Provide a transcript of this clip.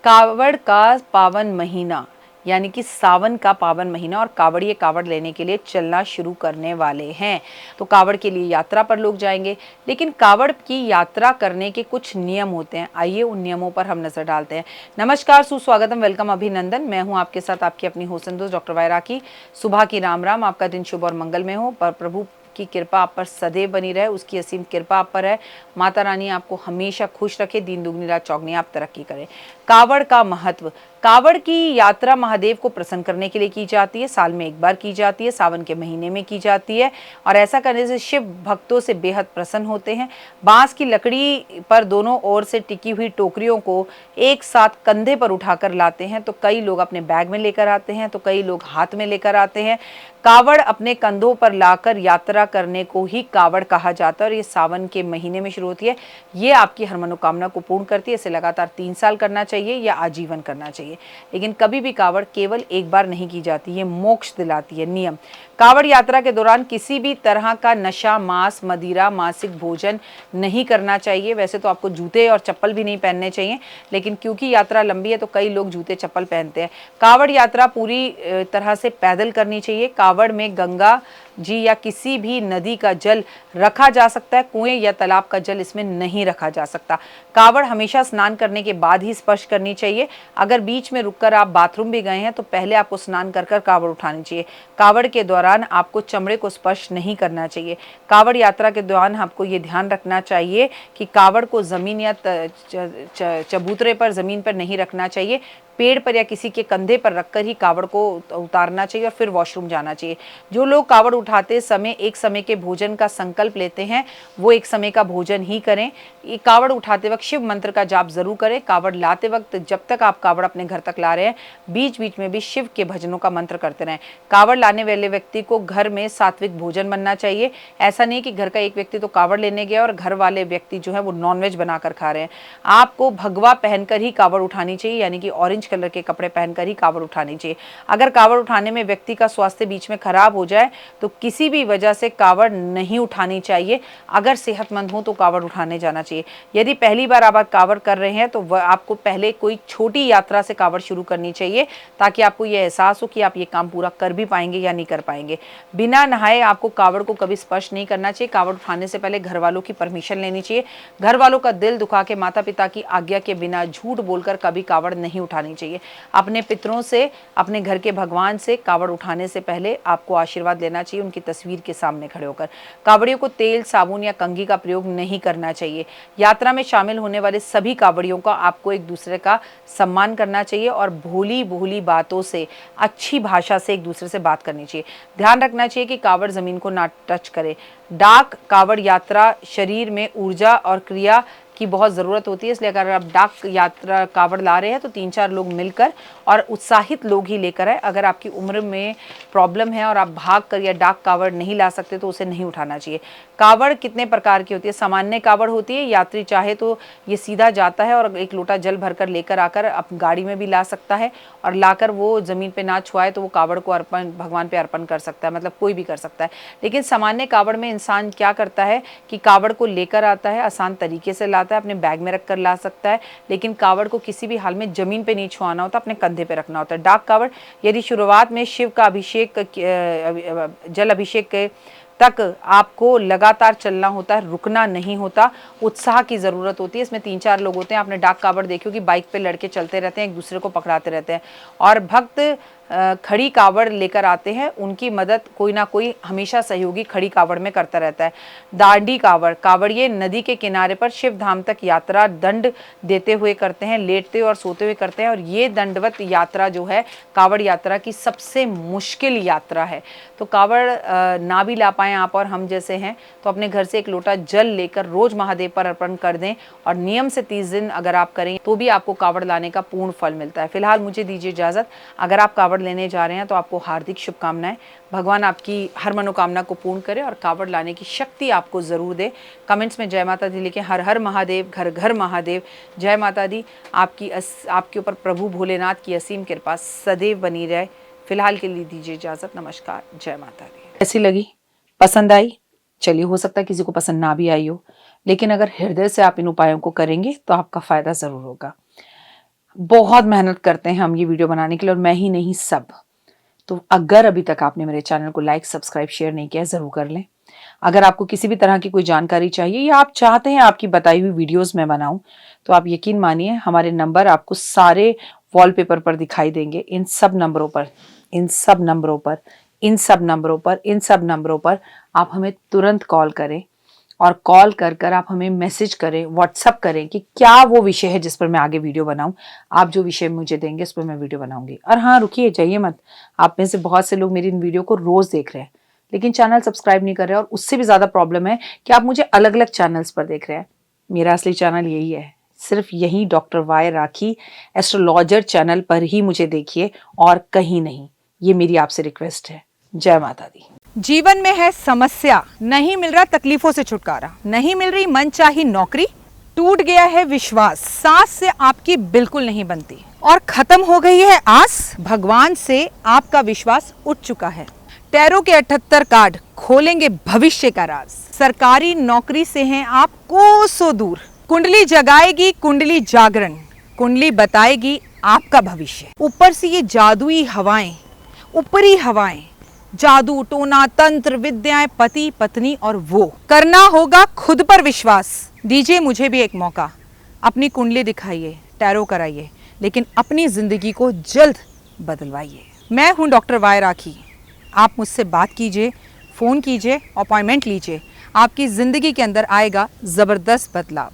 कावड़ का पावन महीना यानी कि सावन का पावन महीना, और कावड़िए कावड़ लेने के लिए चलना शुरू करने वाले हैं। तो कावड़ के लिए यात्रा पर लोग जाएंगे, लेकिन कावड़ की यात्रा करने के कुछ नियम होते हैं। आइए उन नियमों पर हम नजर डालते हैं। नमस्कार, सुस्वागतम, वेलकम, अभिनंदन। मैं हूं आपके साथ आपकी अपनी होस्ट दोस्त डॉक्टर वायरा की। सुबह की राम राम। आपका दिन शुभ और मंगलमय हो। पर प्रभु की कृपा आप पर सदैव बनी रहे, उसकी असीम कृपा आप पर है। माता रानी आपको हमेशा खुश रखे, दिन दुगनी रात चौगनी आप तरक्की करें। कावड़ का महत्व। कावड़ की यात्रा महादेव को प्रसन्न करने के लिए की जाती है। साल में एक बार की जाती है, सावन के महीने में की जाती है, और ऐसा करने से शिव भक्तों से बेहद प्रसन्न होते हैं। बांस की लकड़ी पर दोनों ओर से टिकी हुई टोकरियों को एक साथ कंधे पर उठाकर लाते हैं। तो कई लोग अपने बैग में लेकर आते हैं, तो कई लोग हाथ में लेकर आते हैं। कावड़ अपने कंधों पर लाकर यात्रा करने को ही कावड़ कहा जाता है, और ये सावन के महीने में शुरू होती है। ये आपकी हर मनोकामना को पूर्ण करती है। इसे लगातार 3 साल करना चाहिए या आजीवन करना चाहिए, लेकिन कभी भी कावड़ केवल एक बार नहीं की जाती। ये मोक्ष दिलाती है। नियम। कावड़ यात्रा के दौरान किसी भी तरह का नशा, मांस, मदिरा, मासिक भोजन नहीं करना चाहिए। वैसे तो आपको जूते और चप्पल भी नहीं पहनने चाहिए, लेकिन क्योंकि यात्रा लंबी है तो कई लोग जूते चप्पल पहनते हैं। कावड़ यात्रा पूरी तरह से पैदल करनी चाहिए। कावड़ में गंगा जी या किसी भी नदी का जल रखा जा सकता है, कुएं या तालाब का जल इसमें नहीं रखा जा सकता। कावड़ हमेशा स्नान करने के बाद ही स्पर्श करनी चाहिए। अगर बीच में रुककर आप बाथरूम भी गए हैं तो पहले आपको स्नान कर कर कावड़ उठानी चाहिए। कावड़ के दौरान आपको चमड़े को स्पर्श नहीं करना चाहिए। कावड़ यात्रा के दौरान आपको ये ध्यान रखना चाहिए कि कावड़ को जमीन या चबूतरे पर, जमीन पर नहीं रखना चाहिए। पेड़ पर या किसी के कंधे पर रखकर ही कावड़ को उतारना चाहिए और फिर वॉशरूम जाना चाहिए। जो लोग कावड़ उठाते समय एक समय के भोजन का संकल्प लेते हैं, वो एक समय का भोजन ही करें। कावड़ उठाते वक्त शिव मंत्र का जाप जरूर करें। कावड़ लाते वक्त जब तक आप कावड़ अपने घर तक ला रहे हैं, बीच बीच में भी शिव के भजनों का मंत्र करते रहें। कावड़ लाने वाले व्यक्ति को घर में सात्विक भोजन बनना चाहिए। ऐसा नहीं कि घर का एक व्यक्ति तो कावड़ लेने गया और घर वाले व्यक्ति जो है वो नॉनवेज बनाकर खा रहे हैं। आपको भगवा पहनकर ही कावड़ उठानी चाहिए, यानी कि ऑरेंज कलर के कपड़े पहनकर ही कावड़ उठानी चाहिए। अगर कावड़ उठाने में व्यक्ति का स्वास्थ्य बीच में खराब हो जाए तो किसी भी वजह से कावड़ नहीं उठानी चाहिए। अगर सेहतमंद हो तो कावड़ उठाने जाना चाहिए। यदि पहली बार आप कावड़ कर रहे हैं तो वह आपको पहले कोई छोटी यात्रा से कावड़ शुरू करनी चाहिए, ताकि आपको यह एहसास हो कि आप ये काम पूरा कर भी पाएंगे या नहीं कर पाएंगे। बिना नहाए आपको कावड़ को कभी स्पर्श नहीं करना चाहिए। कावड़ उठाने से पहले घर वालों की परमिशन लेनी चाहिए। घर वालों का दिल दुखा के, माता पिता की आज्ञा के बिना झूठ बोलकर कभी कावड़ नहीं उठानी चाहिए। अपने पितरों से, अपने घर के भगवान से कावड़ उठाने से पहले आपको आशीर्वाद लेना चाहिए, उनकी तस्वीर के सामने खड़े होकर। कावड़ियों को तेल, साबुन या कंघी का प्रयोग नहीं करना चाहिए। यात्रा में शामिल होने वाले सभी कावड़ियों का आपको एक दूसरे का सम्मान करना चाहिए और भोली भोली बातों से, अच्छी भाषा से एक दूसरे से बात करनी चाहिए। ध्यान रखना चाहिए कि कावड़ जमीन को ना टच करे। डाक कावड़ यात्रा शरीर में ऊर्जा और क्रिया की बहुत ज़रूरत होती है, इसलिए अगर आप डाक यात्रा कावड़ ला रहे हैं तो 3-4 लोग मिलकर और उत्साहित लोग ही लेकर आए। अगर आपकी उम्र में प्रॉब्लम है और आप भाग कर या डाक कावड़ नहीं ला सकते तो उसे नहीं उठाना चाहिए। कावड़ कितने प्रकार की होती है? सामान्य कावड़ होती है, यात्री चाहे तो ये सीधा जाता है और एक लोटा जल भरकर लेकर आकर अपनी गाड़ी में भी ला सकता है, और लाकर वो ज़मीन पे ना छुआए तो वो कावड़ को अर्पण, भगवान पे अर्पण कर सकता है, मतलब कोई भी कर सकता है। लेकिन सामान्य कावड़ में इंसान क्या करता है कि कावड़ को लेकर आता है, आसान तरीके से लाता है, अपने बैग में रख कर ला सकता है, लेकिन कावड़ को किसी भी हाल में जमीन पे नहीं छुआना होता, अपने कंधे पे रखना होता है। डाक कावड़, यदि शुरुआत में शिव का अभिषेक, जल अभिषेक के तक आपको लगातार चलना होता है, रुकना नहीं होता, उत्साह की ज़रूरत होती है। इसमें 3-4 लोग होते हैं। आपने डाक कावड़ देखी होगी, बाइक पे लड़के चलते रहते हैं, एक दूसरे को पकड़ाते रहते हैं, और भक्त खड़ी कावड़ लेकर आते हैं। उनकी मदद कोई ना कोई हमेशा सहयोगी खड़ी कावड़ में करता रहता है। दांडी कावड़, कावड़िए नदी के किनारे पर शिव धाम तक यात्रा दंड देते हुए करते हैं, लेटते और सोते हुए करते हैं, और ये दंडवत यात्रा जो है कावड़ यात्रा की सबसे मुश्किल यात्रा है। तो कावड़ ना भी ला पाएँ आप और हम जैसे हैं तो अपने घर से एक लोटा जल लेकर रोज महादेव पर अर्पण कर दें, और नियम से 30 दिन अगर आप करें तो भी आपको कावड़ लाने का पूर्ण फल मिलता है। फिलहाल मुझे दीजिए इजाजत। अगर आप कावड़ लेने जा रहे हैं तो आपको हार्दिक शुभकामनाएं। भगवान आपकी हर मनोकामना को पूर्ण करे और कावड़ लाने की शक्ति आपको जरूर दे। कमेंट्स में जय माता दी लिखें। हर हर महादेव, घर घर महादेव। जय माता दी। आपके ऊपर प्रभु भोलेनाथ की असीम कृपा सदैव बनी रहे। फिलहाल के लिए दीजिए इजाजत। नमस्कार, जय माता दी। कैसी लगी? पसंद आई? चलिए, हो सकता है किसी को पसंद ना भी आई हो, लेकिन अगर हृदय से आप इन उपायों को करेंगे तो आपका फायदा जरूर होगा। बहुत मेहनत करते हैं हम ये वीडियो बनाने के लिए, और मैं ही नहीं, सब। तो अगर अभी तक आपने मेरे चैनल को लाइक, सब्सक्राइब, शेयर नहीं किया है, ज़रूर कर लें। अगर आपको किसी भी तरह की कोई जानकारी चाहिए या आप चाहते हैं आपकी बताई हुई वीडियोस मैं बनाऊं, तो आप यकीन मानिए हमारे नंबर आपको सारे वॉलपेपर पर दिखाई देंगे। इन सब नंबरों पर, इन सब नंबरों पर, इन सब नंबरों पर, इन सब नंबरों पर आप हमें तुरंत कॉल करें, और कॉल कर कर आप हमें मैसेज करें, व्हाट्सअप करें कि क्या वो विषय है जिस पर मैं आगे वीडियो बनाऊं। आप जो विषय मुझे देंगे उस पर मैं वीडियो बनाऊंगी। और हाँ, रुकिए, जाइए मत। आप में से बहुत से लोग मेरी इन वीडियो को रोज देख रहे हैं लेकिन चैनल सब्सक्राइब नहीं कर रहे हैं, और उससे भी ज़्यादा प्रॉब्लम है कि आप मुझे अलग अलग चैनल्स पर देख रहे हैं। मेरा असली चैनल यही है, सिर्फ यही डॉक्टर वाई राखी एस्ट्रोलॉजर चैनल पर ही मुझे देखिए, और कहीं नहीं। ये मेरी आपसे रिक्वेस्ट है। जय माता दी। जीवन में है समस्या, नहीं मिल रहा तकलीफों से छुटकारा, नहीं मिल रही मनचाही नौकरी, टूट गया है विश्वास, सांस से आपकी बिल्कुल नहीं बनती, और खत्म हो गई है आस, भगवान से आपका विश्वास उठ चुका है। टैरो के 78 कार्ड खोलेंगे भविष्य का राज, सरकारी नौकरी से हैं आप कोसों दूर, कुंडली जगाएगी कुंडली जागरण, कुंडली बताएगी आपका भविष्य। ऊपर से ये जादुई हवाएं, ऊपरी हवाएं, जादू टोना तंत्र विद्याएं, पति पत्नी, और वो करना होगा खुद पर विश्वास। दीजिए मुझे भी एक मौका, अपनी कुंडली दिखाइए, टैरो कराइए, लेकिन अपनी जिंदगी को जल्द बदलवाइए। मैं हूं डॉक्टर वाई राखी। आप मुझसे बात कीजिए, फ़ोन कीजिए, अपॉइंटमेंट लीजिए, आपकी ज़िंदगी के अंदर आएगा ज़बरदस्त बदलाव।